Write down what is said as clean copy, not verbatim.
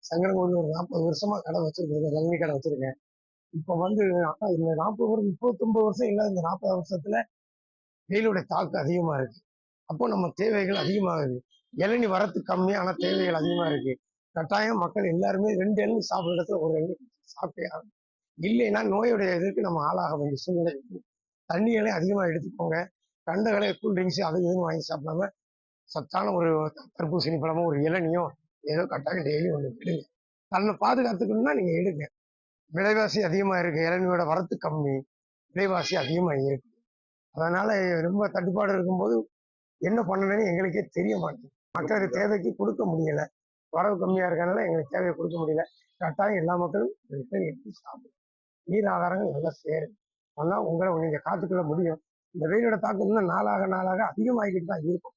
சங்கரங்கோயில் ஒரு 40 வருஷமா கடை வச்சிருக்கேன், இளநீ கடை வச்சிருக்கேன். இப்ப வந்து இந்த 40 வருஷம் 39 வருஷம் இல்ல, இந்த 40 வருஷத்துல வெயிலுடைய தாக்கம் அதிகமா இருக்கு. அப்போ நம்ம தேவைகள் அதிகமாகுது. இளநீ வரத்து கம்மி, ஆனா தேவைகள் அதிகமா இருக்கு. கட்டாயம் மக்கள் எல்லாருமே 2 இளநீ சாப்பிடுற இடத்துல ஒரு இளநீ சாப்பிட்டே ஆகணும். இல்லைன்னா நோயுடைய இதுக்கு நம்ம ஆளாக வேண்டிய சூழ்நிலை இருக்கு. தண்ணிகளை அதிகமா எடுத்துக்கோங்க. கண்டகளை கூல் ட்ரிங்க்ஸ் அது இதுன்னு வாங்கி சாப்பிடாம சத்தான ஒரு தர்பூசணி பழமோ, ஒரு இளநியோ ஏதோ கட்டாயம் டெய்லி ஒண்ணு எடுங்க. தன்னை பாதுகாத்துக்கணும்னா நீங்க எடுங்க. விலைவாசி அதிகமா இருக்கு. இளநியோட வரத்து கம்மி. விலைவாசி அதிகமா இருக்கு. அதனால ரொம்ப தட்டுப்பாடு இருக்கும்போது என்ன பண்ணணும்னு எங்களுக்கே தெரிய மாட்டேங்குது. மக்களுக்கு தேவைக்கு கொடுக்க முடியல. வரவு கம்மியா இருக்கனால எங்களுக்கு தேவையை கொடுக்க முடியல. கட்டாயம் எல்லா மக்களும் எடுத்து சாப்பிடும். நீர் ஆகாரங்கள் நல்லா சேருங்க. ஆனா உங்களை நீங்க காத்துக்கொள்ள முடியும். இந்த வெயிலோட தாக்கம் இன்னும் நாளாக நாளாக அதிகமாகிக்கிட்டு தான் இருக்கும்.